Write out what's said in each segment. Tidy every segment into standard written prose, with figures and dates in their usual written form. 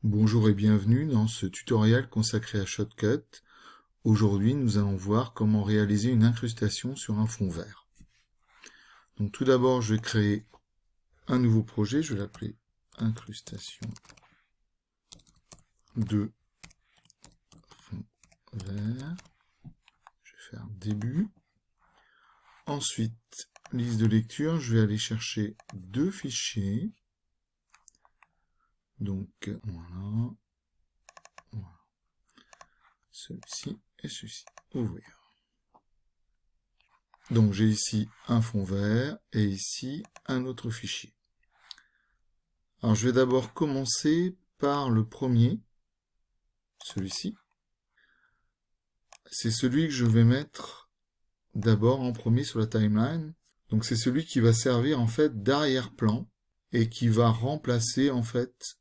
Bonjour et bienvenue dans ce tutoriel consacré à Shotcut. Aujourd'hui, nous allons voir comment réaliser une incrustation sur un fond vert. Donc tout d'abord, je vais créer un nouveau projet, je vais l'appeler incrustation de fond vert. Je vais faire début. Ensuite, liste de lecture, je vais aller chercher deux fichiers. Donc voilà. Celui-ci et celui-ci. Ouvrir. Donc j'ai ici un fond vert et ici un autre fichier. Alors je vais d'abord commencer par le premier, celui-ci. C'est celui que je vais mettre d'abord en premier sur la timeline. Donc c'est celui qui va servir en fait d'arrière-plan et qui va remplacer en fait,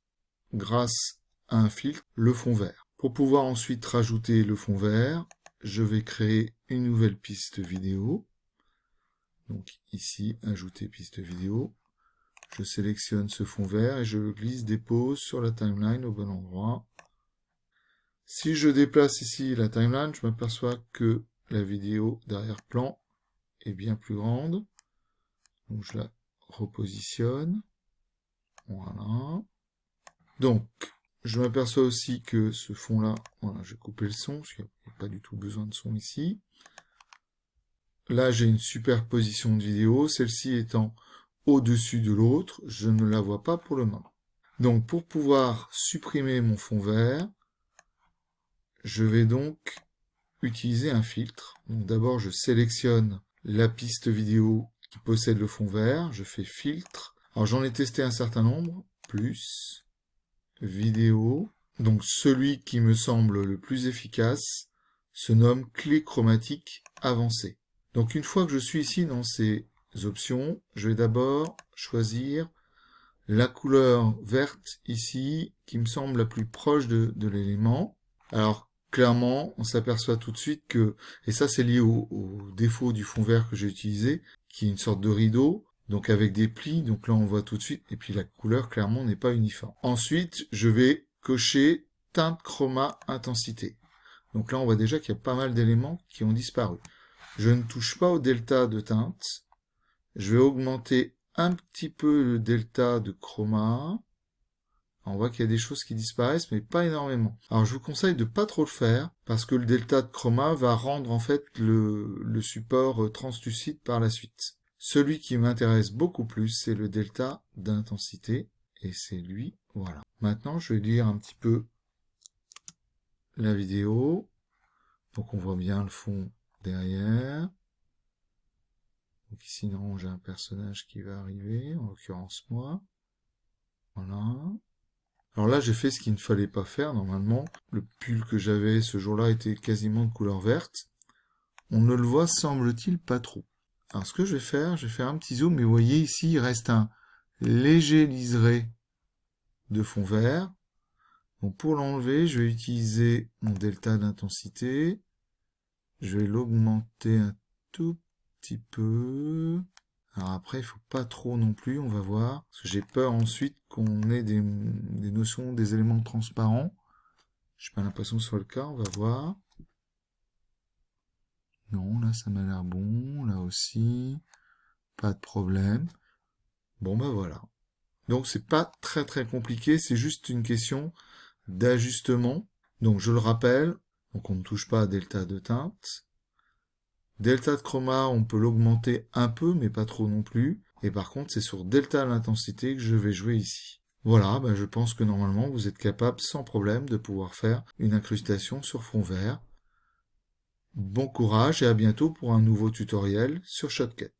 grâce à un filtre, le fond vert. Pour pouvoir ensuite rajouter le fond vert, je vais créer une nouvelle piste vidéo. Donc ici, ajouter piste vidéo. Je sélectionne ce fond vert et je glisse dépose sur la timeline au bon endroit. Si je déplace ici la timeline, je m'aperçois que la vidéo d'arrière-plan est bien plus grande. Donc je la repositionne. Voilà. Donc, je m'aperçois aussi que ce fond-là, voilà, j'ai coupé le son, parce qu'il n'y a pas du tout besoin de son ici. Là, j'ai une superposition de vidéos, celle-ci étant au-dessus de l'autre, je ne la vois pas pour le moment. Donc, pour pouvoir supprimer mon fond vert, je vais donc utiliser un filtre. Donc, d'abord, je sélectionne la piste vidéo qui possède le fond vert, je fais filtre. Alors, j'en ai testé un certain nombre, plus vidéo. Donc celui qui me semble le plus efficace se nomme clé chromatique avancée. Donc une fois que je suis ici dans ces options, je vais d'abord choisir la couleur verte ici qui me semble la plus proche de l'élément. Alors clairement, on s'aperçoit tout de suite que, et ça c'est lié au défaut du fond vert que j'ai utilisé, qui est une sorte de rideau, donc avec des plis, donc là on voit tout de suite, et puis la couleur clairement n'est pas uniforme. Ensuite, je vais cocher teinte, chroma, intensité. Donc là on voit déjà qu'il y a pas mal d'éléments qui ont disparu. Je ne touche pas au delta de teinte, je vais augmenter un petit peu le delta de chroma. On voit qu'il y a des choses qui disparaissent, mais pas énormément. Alors je vous conseille de pas trop le faire, parce que le delta de chroma va rendre en fait le support translucide par la suite. Celui qui m'intéresse beaucoup plus, c'est le delta d'intensité, et c'est lui, voilà. Maintenant, je vais lire un petit peu la vidéo. Donc on voit bien le fond derrière. Donc ici, non, j'ai un personnage qui va arriver, en l'occurrence moi. Voilà. Alors là, j'ai fait ce qu'il ne fallait pas faire, normalement. Le pull que j'avais ce jour-là était quasiment de couleur verte. On ne le voit, semble-t-il, pas trop. Alors ce que je vais faire un petit zoom, mais vous voyez ici, il reste un léger liseré de fond vert. Donc pour l'enlever, je vais utiliser mon delta d'intensité. Je vais l'augmenter un tout petit peu. Alors après, il ne faut pas trop non plus, on va voir. Parce que j'ai peur ensuite qu'on ait des notions, des éléments transparents. Je n'ai pas l'impression que ce soit le cas, on va voir. Non, là ça m'a l'air bon, là aussi. Pas de problème. Bon ben voilà. Donc c'est pas très très compliqué, c'est juste une question d'ajustement. Donc je le rappelle, donc on ne touche pas à delta de teinte. Delta de chroma, on peut l'augmenter un peu, mais pas trop non plus. Et par contre, c'est sur delta l'intensité que je vais jouer ici. Voilà, ben je pense que normalement vous êtes capable sans problème de pouvoir faire une incrustation sur fond vert. Bon courage et à bientôt pour un nouveau tutoriel sur Shotcut.